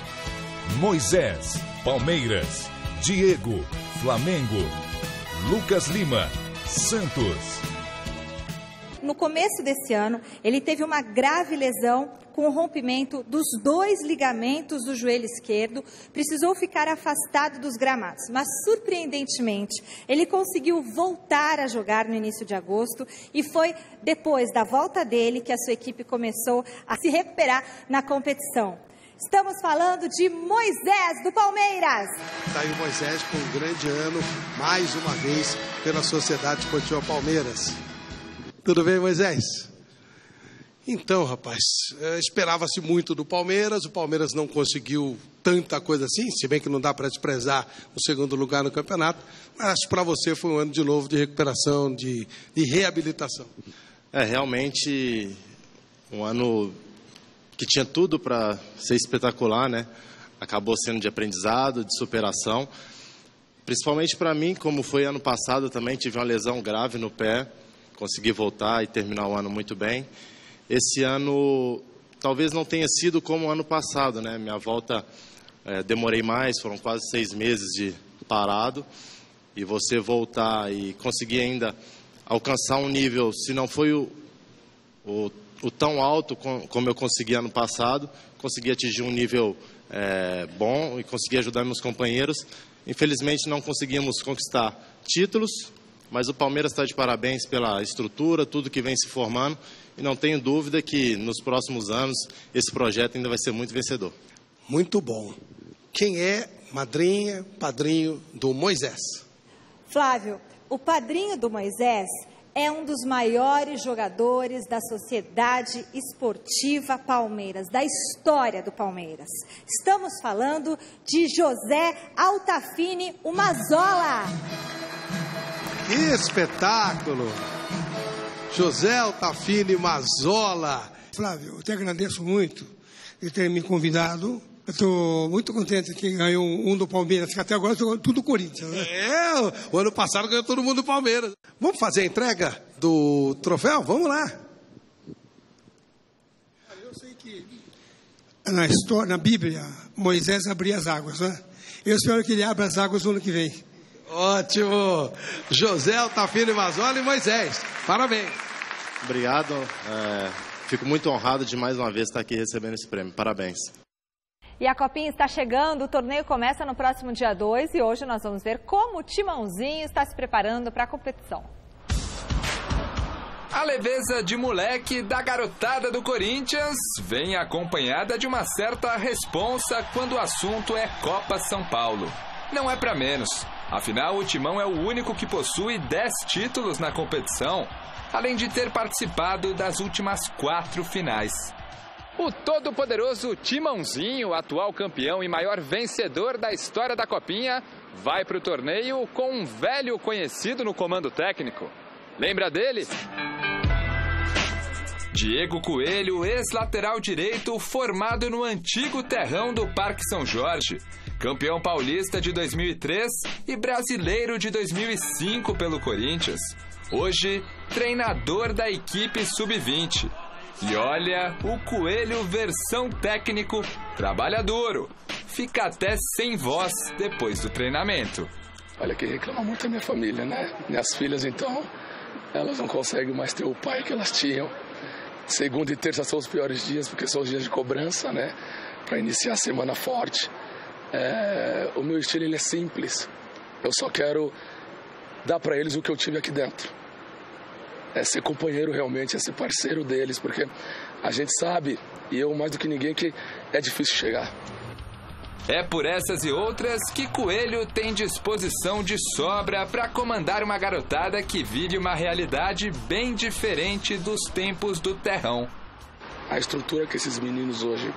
Moisés, Palmeiras; Diego, Flamengo; Lucas Lima, Santos. No começo desse ano, ele teve uma grave lesão com o rompimento dos 2 ligamentos do joelho esquerdo, precisou ficar afastado dos gramados, mas surpreendentemente ele conseguiu voltar a jogar no início de agosto e foi depois da volta dele que a sua equipe começou a se recuperar na competição. Estamos falando de Moisés, do Palmeiras. Está aí o Moisés com um grande ano, mais uma vez, pela Sociedade Esportiva Palmeiras. Tudo bem, Moisés? Então, rapaz, esperava-se muito do Palmeiras, o Palmeiras não conseguiu tanta coisa assim, se bem que não dá para desprezar o segundo lugar no campeonato, mas acho que para você foi um ano de novo de recuperação, de reabilitação. Realmente um ano que tinha tudo para ser espetacular, né? Acabou sendo de aprendizado, de superação, principalmente para mim, como foi ano passado também, tive uma lesão grave no pé, consegui voltar e terminar o ano muito bem. Esse ano talvez não tenha sido como o ano passado, né? Minha volta demorei mais, foram quase 6 meses de parado. E você voltar e conseguir ainda alcançar um nível, se não foi o tão alto como eu consegui ano passado, consegui atingir um nível bom e consegui ajudar meus companheiros. Infelizmente não conseguimos conquistar títulos, mas o Palmeiras está de parabéns pela estrutura, tudo que vem se formando. E não tenho dúvida que nos próximos anos esse projeto ainda vai ser muito vencedor. Muito bom. Quem é madrinha, padrinho do Moisés? Flávio, o padrinho do Moisés é um dos maiores jogadores da Sociedade Esportiva Palmeiras, da história do Palmeiras. Estamos falando de José Altafini, o Mazzola. Que espetáculo! José Altafini Mazzola. Flávio, eu te agradeço muito de ter me convidado. Eu estou muito contente que ganhou um do Palmeiras, que até agora jogou tudo Corinthians, né? O ano passado ganhou todo mundo do Palmeiras. Vamos fazer a entrega do troféu? Vamos lá. Eu sei que na Bíblia, Moisés abria as águas, né? Eu espero que ele abra as águas no ano que vem. Ótimo! José Altafini Mazzola e Moisés. Parabéns. Obrigado. Fico muito honrado de mais uma vez estar aqui recebendo esse prêmio. Parabéns. E a Copinha está chegando, o torneio começa no próximo dia 2 e hoje nós vamos ver como o Timãozinho está se preparando para a competição. A leveza de moleque da garotada do Corinthians vem acompanhada de uma certa responsa quando o assunto é Copa São Paulo. Não é para menos, afinal o Timão é o único que possui 10 títulos na competição, além de ter participado das últimas 4 finais. O todo-poderoso Timãozinho, atual campeão e maior vencedor da história da Copinha, vai para o torneio com um velho conhecido no comando técnico. Lembra dele? Diego Coelho, ex-lateral direito, formado no antigo terrão do Parque São Jorge. Campeão paulista de 2003 e brasileiro de 2005 pelo Corinthians. Hoje, treinador da equipe sub-20. E olha, o Coelho versão técnico trabalha duro. Fica até sem voz depois do treinamento. Olha, quem reclama muito é minha família, né? Minhas filhas, então, elas não conseguem mais ter o pai que elas tinham. Segunda e terça são os piores dias, porque são os dias de cobrança, né? Para iniciar a semana forte. O meu estilo ele é simples. Eu só quero dar para eles o que eu tive aqui dentro. É ser companheiro realmente, é ser parceiro deles, porque a gente sabe, e eu mais do que ninguém, que é difícil chegar. É por essas e outras que Coelho tem disposição de sobra para comandar uma garotada que vive uma realidade bem diferente dos tempos do terrão. A estrutura que esses meninos hoje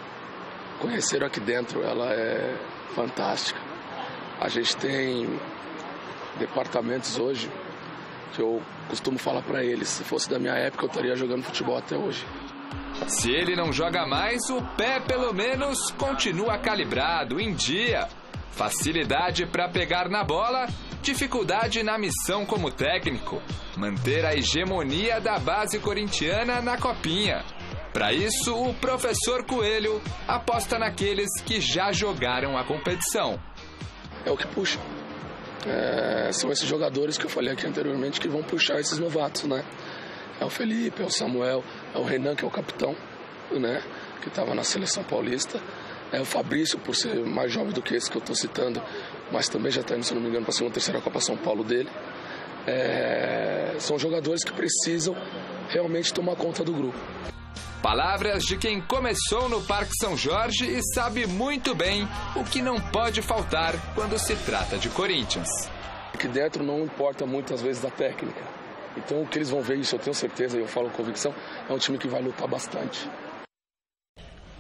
conheceram aqui dentro, ela é fantástica. A gente tem departamentos hoje que eu costumo falar para eles, se fosse da minha época eu estaria jogando futebol até hoje. Se ele não joga mais, o pé pelo menos continua calibrado, em dia. Facilidade para pegar na bola, dificuldade na missão como técnico. Manter a hegemonia da base corintiana na Copinha. Para isso, o professor Coelho aposta naqueles que já jogaram a competição. É o que puxa. São esses jogadores que eu falei aqui anteriormente que vão puxar esses novatos, né? É o Felipe, é o Samuel, é o Renan, que é o capitão, né? Que estava na seleção paulista. É o Fabrício, por ser mais jovem do que esse que eu estou citando, mas também já está indo, se não me engano, para a segunda ou terceira Copa São Paulo dele. São jogadores que precisam realmente tomar conta do grupo. Palavras de quem começou no Parque São Jorge e sabe muito bem o que não pode faltar quando se trata de Corinthians. Aqui dentro não importa muitas vezes a técnica. Então o que eles vão ver, isso eu tenho certeza, e eu falo com convicção, é um time que vai lutar bastante.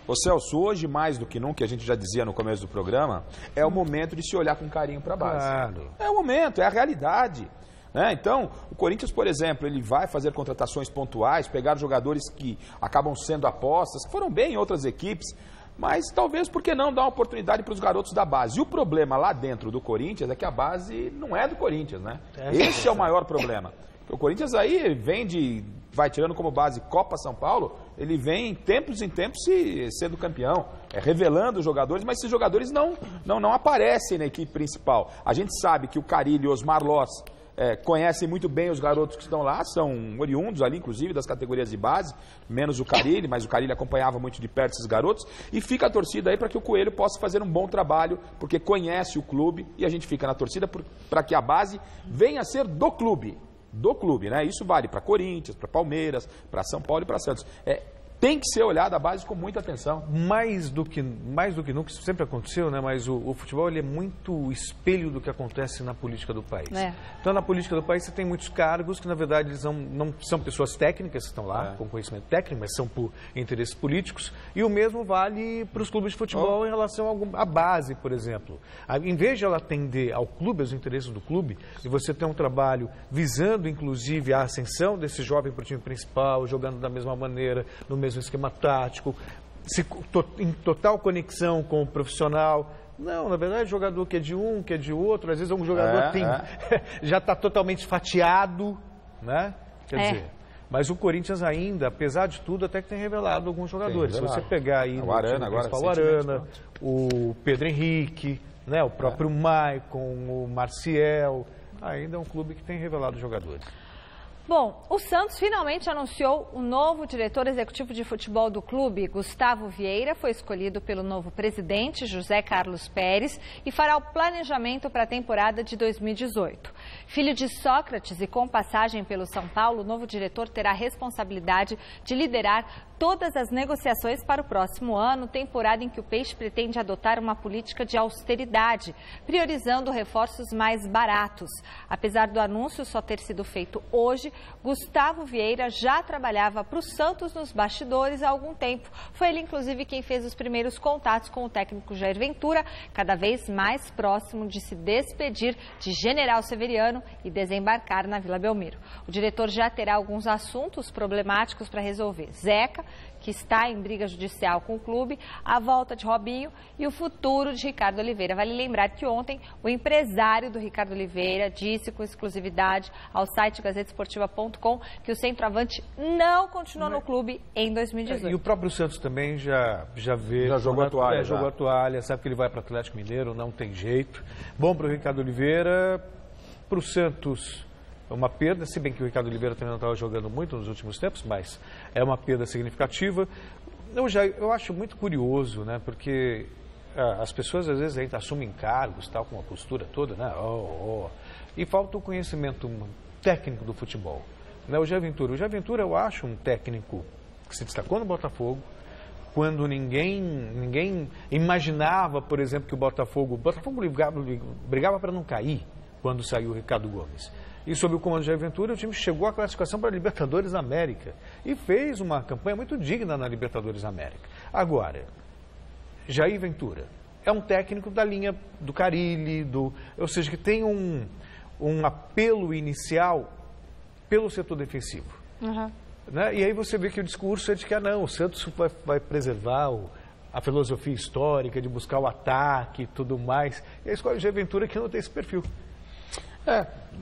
Ô Celso, hoje mais do que nunca, a gente já dizia no começo do programa, é o momento de se olhar com carinho para a base. Claro. É o momento, é a realidade. Então, o Corinthians, por exemplo, ele vai fazer contratações pontuais, pegar jogadores que acabam sendo apostas, que foram bem em outras equipes, mas talvez, por que não, dar uma oportunidade para os garotos da base. E o problema lá dentro do Corinthians é que a base não é do Corinthians, né? Esse é o maior problema. O Corinthians aí vai tirando como base Copa São Paulo, ele vem tempos em tempos sendo campeão, revelando os jogadores, mas esses jogadores não aparecem na equipe principal. A gente sabe que o Carille e o Osmar Loss conhecem muito bem os garotos que estão lá, são oriundos ali, inclusive, das categorias de base, menos o Carille, mas o Carille acompanhava muito de perto esses garotos, e fica a torcida aí para que o Coelho possa fazer um bom trabalho, porque conhece o clube, e a gente fica na torcida para que a base venha a ser do clube, né? Isso vale para Corinthians, para Palmeiras, para São Paulo e para Santos. tem que ser olhada a base com muita atenção. Mais do que nunca, isso sempre aconteceu, né? Mas o futebol ele é muito espelho do que acontece na política do país. Então, na política do país, você tem muitos cargos que, na verdade, eles não são pessoas técnicas que estão lá, com conhecimento técnico, mas são por interesses políticos. E o mesmo vale para os clubes de futebol em relação à base, por exemplo. Em vez de ela atender ao clube, aos interesses do clube, e você ter um trabalho visando, inclusive, a ascensão desse jovem para o time principal, jogando da mesma maneira, no mesmo esquema tático, em total conexão com o profissional. Não, na verdade, jogador que é de um, que é de outro, às vezes um jogador já está totalmente fatiado, né? Quer dizer, mas o Corinthians ainda, apesar de tudo, até que tem revelado alguns jogadores. Se você pegar aí o Arana, o Pedro Henrique, né? O próprio Maicon, o Marcial, ainda é um clube que tem revelado jogadores. Bom, o Santos finalmente anunciou o novo diretor executivo de futebol do clube. Gustavo Vieira foi escolhido pelo novo presidente, José Carlos Pérez, e fará o planejamento para a temporada de 2018. Filho de Sócrates e com passagem pelo São Paulo, o novo diretor terá a responsabilidade de liderar todas as negociações para o próximo ano, temporada em que o Peixe pretende adotar uma política de austeridade, priorizando reforços mais baratos. Apesar do anúncio só ter sido feito hoje, Gustavo Vieira já trabalhava para o Santos nos bastidores há algum tempo. Foi ele, inclusive, quem fez os primeiros contatos com o técnico Jair Ventura, cada vez mais próximo de se despedir de General Severiano e desembarcar na Vila Belmiro. O diretor já terá alguns assuntos problemáticos para resolver. Zeca, que está em briga judicial com o clube, a volta de Robinho e o futuro de Ricardo Oliveira. Vale lembrar que ontem o empresário do Ricardo Oliveira disse com exclusividade ao site gazetesportiva.com que o centroavante não continuou no clube em 2018. E o próprio Santos também já jogou a toalha. Jogou a toalha, sabe que ele vai para o Atlético Mineiro, não tem jeito. Bom para o Ricardo Oliveira, para o Santos... É uma perda, se bem que o Ricardo Oliveira também não estava jogando muito nos últimos tempos, mas é uma perda significativa. Eu acho muito curioso, né? Porque as pessoas às vezes ainda assumem cargos, tal, com a postura toda, né? E falta o conhecimento técnico do futebol. Né? O Jair Ventura eu acho um técnico que se destacou no Botafogo, quando ninguém imaginava, por exemplo, que o Botafogo brigava para não cair quando saiu o Ricardo Gomes. E sob o comando de Jair Ventura, o time chegou à classificação para a Libertadores da América e fez uma campanha muito digna na Libertadores da América. Agora, Jair Ventura é um técnico da linha do Carille, ou seja, que tem um apelo inicial pelo setor defensivo. Né? E aí você vê que o discurso é de que o Santos vai preservar a filosofia histórica de buscar o ataque e tudo mais. E a escola de Jair Ventura que não tem esse perfil.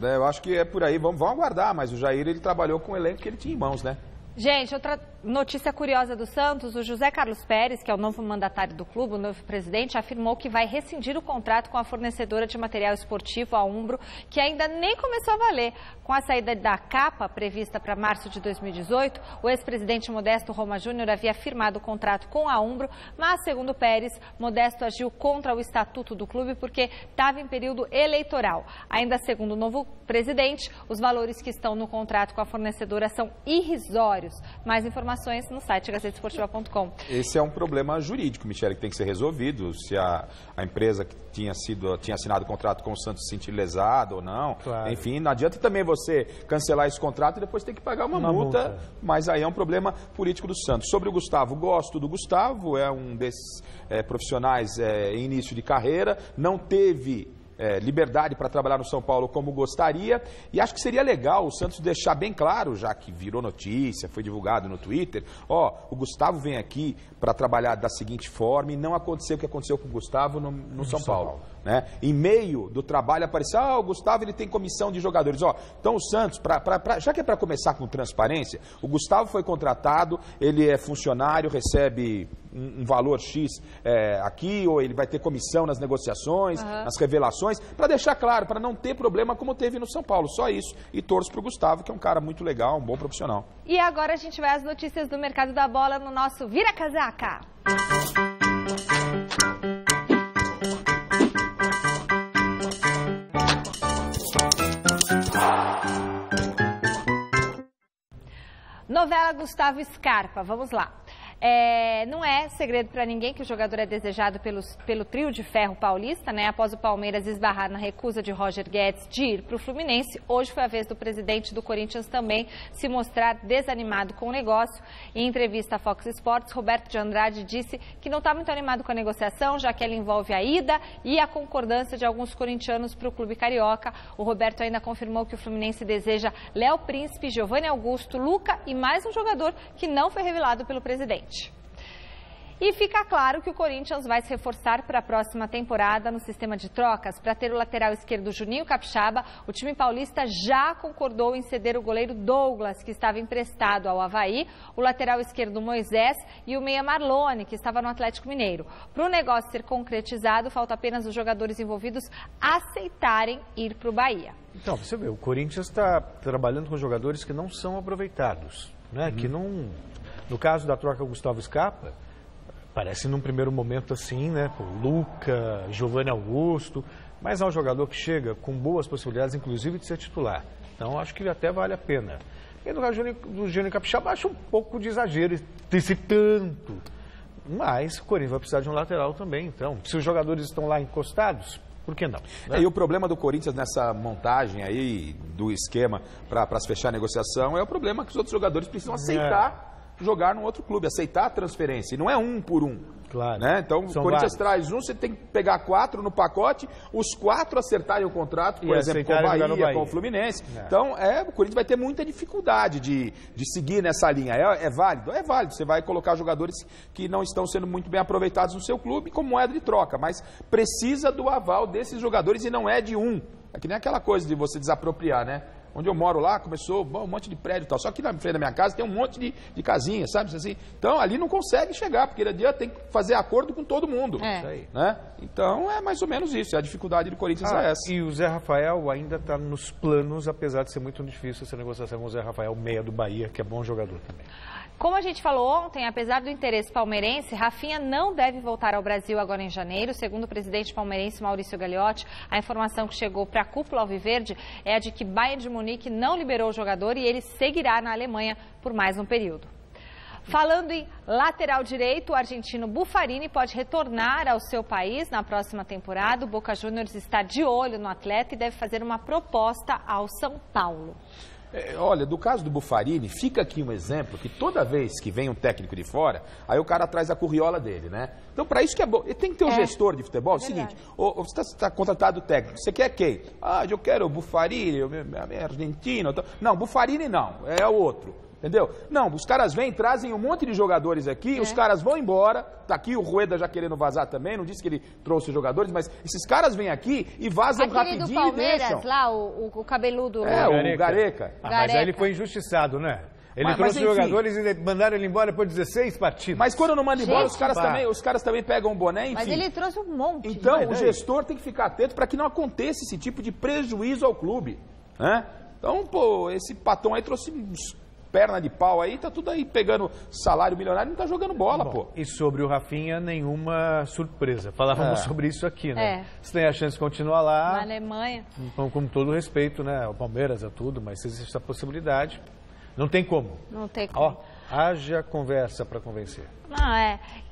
Eu acho que é por aí, vamos aguardar, mas o Jair ele trabalhou com o elenco que ele tinha em mãos, né? Gente, outra notícia curiosa do Santos, o José Carlos Pérez, que é o novo mandatário do clube, o novo presidente, afirmou que vai rescindir o contrato com a fornecedora de material esportivo, a Umbro, que ainda nem começou a valer. Com a saída da capa, prevista para março de 2018, o ex-presidente Modesto Roma Júnior havia firmado o contrato com a Umbro, mas, segundo Pérez, Modesto agiu contra o estatuto do clube porque estava em período eleitoral. Ainda segundo o novo presidente, os valores que estão no contrato com a fornecedora são irrisórios. Mais informações no site gazetesportiva.com. Esse é um problema jurídico, Michele, que tem que ser resolvido. Se a empresa que tinha assinado o contrato com o Santos se sentir lesada ou não. Claro. Enfim, não adianta também você cancelar esse contrato e depois ter que pagar uma multa. Mas aí é um problema político do Santos. Sobre o Gustavo, gosto do Gustavo, é um desses profissionais em início de carreira, não teve liberdade para trabalhar no São Paulo como gostaria, e acho que seria legal o Santos deixar bem claro, já que virou notícia, foi divulgado no Twitter, o Gustavo vem aqui para trabalhar da seguinte forma, e não aconteceu o que aconteceu com o Gustavo no São Paulo. Né? Em meio do trabalho apareceu, o Gustavo ele tem comissão de jogadores. Então o Santos, já que é para começar com transparência, o Gustavo foi contratado, ele é funcionário, recebe um valor X aqui, ou ele vai ter comissão nas negociações, nas revelações, para deixar claro, para não ter problema como teve no São Paulo. Só isso. E torço para o Gustavo, que é um cara muito legal, um bom profissional. E agora a gente vai às notícias do mercado da bola no nosso Vira Casaca. Novela Gustavo Scarpa, vamos lá. Não é segredo para ninguém que o jogador é desejado pelo trio de ferro paulista, né? Após o Palmeiras esbarrar na recusa de Roger Guedes de ir para o Fluminense, hoje foi a vez do presidente do Corinthians também se mostrar desanimado com o negócio. Em entrevista à Fox Sports, Roberto de Andrade disse que não está muito animado com a negociação, já que ela envolve a ida e a concordância de alguns corintianos para o clube carioca. O Roberto ainda confirmou que o Fluminense deseja Léo Príncipe, Giovanni Augusto, Luca e mais um jogador que não foi revelado pelo presidente. E fica claro que o Corinthians vai se reforçar para a próxima temporada no sistema de trocas. Para ter o lateral esquerdo Juninho Capixaba, o time paulista já concordou em ceder o goleiro Douglas, que estava emprestado ao Avaí, o lateral esquerdo Moisés e o meia Marlone, que estava no Atlético Mineiro. Para o negócio ser concretizado, falta apenas os jogadores envolvidos aceitarem ir para o Bahia. Então, você vê, o Corinthians está trabalhando com jogadores que não são aproveitados, né? Que não... No caso da troca com o Gustavo Scarpa, parece num primeiro momento assim, né? Pô, Luca, Giovanni Augusto, mas é um jogador que chega com boas possibilidades, inclusive, de ser titular. Então, acho que até vale a pena. E no caso do Juninho Capixaba, acho um pouco de exagero esse tanto. Mas o Corinthians vai precisar de um lateral também. Então, se os jogadores estão lá encostados, por que não? Né? E o problema do Corinthians nessa montagem aí do esquema para se fechar a negociação é o problema que os outros jogadores precisam aceitar jogar num outro clube, aceitar a transferência. E não é um por um. Claro. Né? Então, o Corinthians traz um, você tem que pegar 4 no pacote, os 4 acertarem o contrato, por exemplo, com o Bahia, com o Fluminense. Então, o Corinthians vai ter muita dificuldade de seguir nessa linha. É válido? É válido. Você vai colocar jogadores que não estão sendo muito bem aproveitados no seu clube como moeda de troca, mas precisa do aval desses jogadores e não é de um. É que nem aquela coisa de você desapropriar, né? Onde eu moro lá, começou um monte de prédio e tal. Só que na frente da minha casa tem um monte de casinhas, sabe? Assim, então, ali não consegue chegar, porque ele tem que fazer acordo com todo mundo. Né? Então, é mais ou menos isso. A dificuldade do Corinthians é essa. E o Zé Rafael ainda está nos planos, apesar de ser muito difícil essa negociação com o Zé Rafael, meia do Bahia, que é bom jogador também. Como a gente falou ontem, apesar do interesse palmeirense, Rafinha não deve voltar ao Brasil agora em janeiro. Segundo o presidente palmeirense Maurício Gagliotti, a informação que chegou para a cúpula alviverde é a de que Bayern de Munique não liberou o jogador e ele seguirá na Alemanha por mais um período. Falando em lateral direito, o argentino Buffarini pode retornar ao seu país na próxima temporada. O Boca Juniors está de olho no atleta e deve fazer uma proposta ao São Paulo. Olha, do caso do Buffarini, fica aqui um exemplo que toda vez que vem um técnico de fora, aí o cara traz a curriola dele, né? Então, para isso que é bom. E tem que ter um gestor de futebol. É o seguinte, você está contratado técnico, você quer quem? Eu quero o Buffarini, meu argentino. Não, Buffarini não, é o outro. Entendeu? Não, os caras vêm, trazem um monte de jogadores aqui, os caras vão embora, tá aqui o Rueda já querendo vazar também, não disse que ele trouxe os jogadores, mas esses caras vêm aqui e vazam rapidinho do Palmeiras, e deixam. Lá, o cabeludo. O Gareca. Mas aí ele foi injustiçado, né? Ele trouxe jogadores e mandaram ele embora depois de 16 partidas. Mas quando não manda embora, os caras também pegam um boné, enfim. Mas ele trouxe um monte. Então, o gestor tem que ficar atento para que não aconteça esse tipo de prejuízo ao clube, né? Então, esse Patão aí trouxe uns perna de pau aí, tá tudo aí pegando salário milionário e não tá jogando bola, E sobre o Rafinha, nenhuma surpresa. Falávamos sobre isso aqui, né? Você tem a chance de continuar lá. Na Alemanha. Com todo respeito, né? O Palmeiras é tudo, mas se existe essa possibilidade, não tem como. Não tem como. Haja conversa para convencer.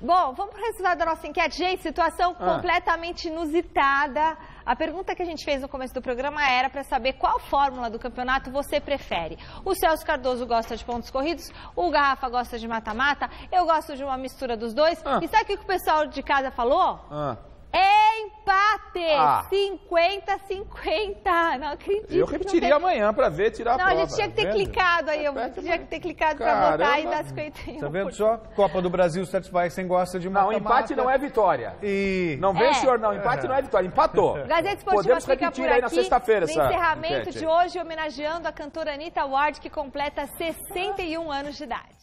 Bom, vamos para o resultado da nossa enquete. Gente, situação completamente inusitada. A pergunta que a gente fez no começo do programa era para saber qual fórmula do campeonato você prefere. O Celso Cardoso gosta de pontos corridos, o Garrafa gosta de mata-mata, eu gosto de uma mistura dos dois. E sabe o que o pessoal de casa falou? Empate! 50-50. Não acredito. Eu repetiria amanhã para ver, tirar a prova. Não, a gente tinha que ter clicado aí. Eu tinha que ter clicado para votar e dar 51. Tá vendo só? Copa do Brasil satisfaz quem gosta de mata-mata. Não, empate não é vitória. Não vem, senhor, não. Empate não é vitória. Empatou. Gazeta Esportiva Podemos repetir aí na sexta-feira, no encerramento de hoje, homenageando a cantora Anitta Ward, que completa 61 anos de idade.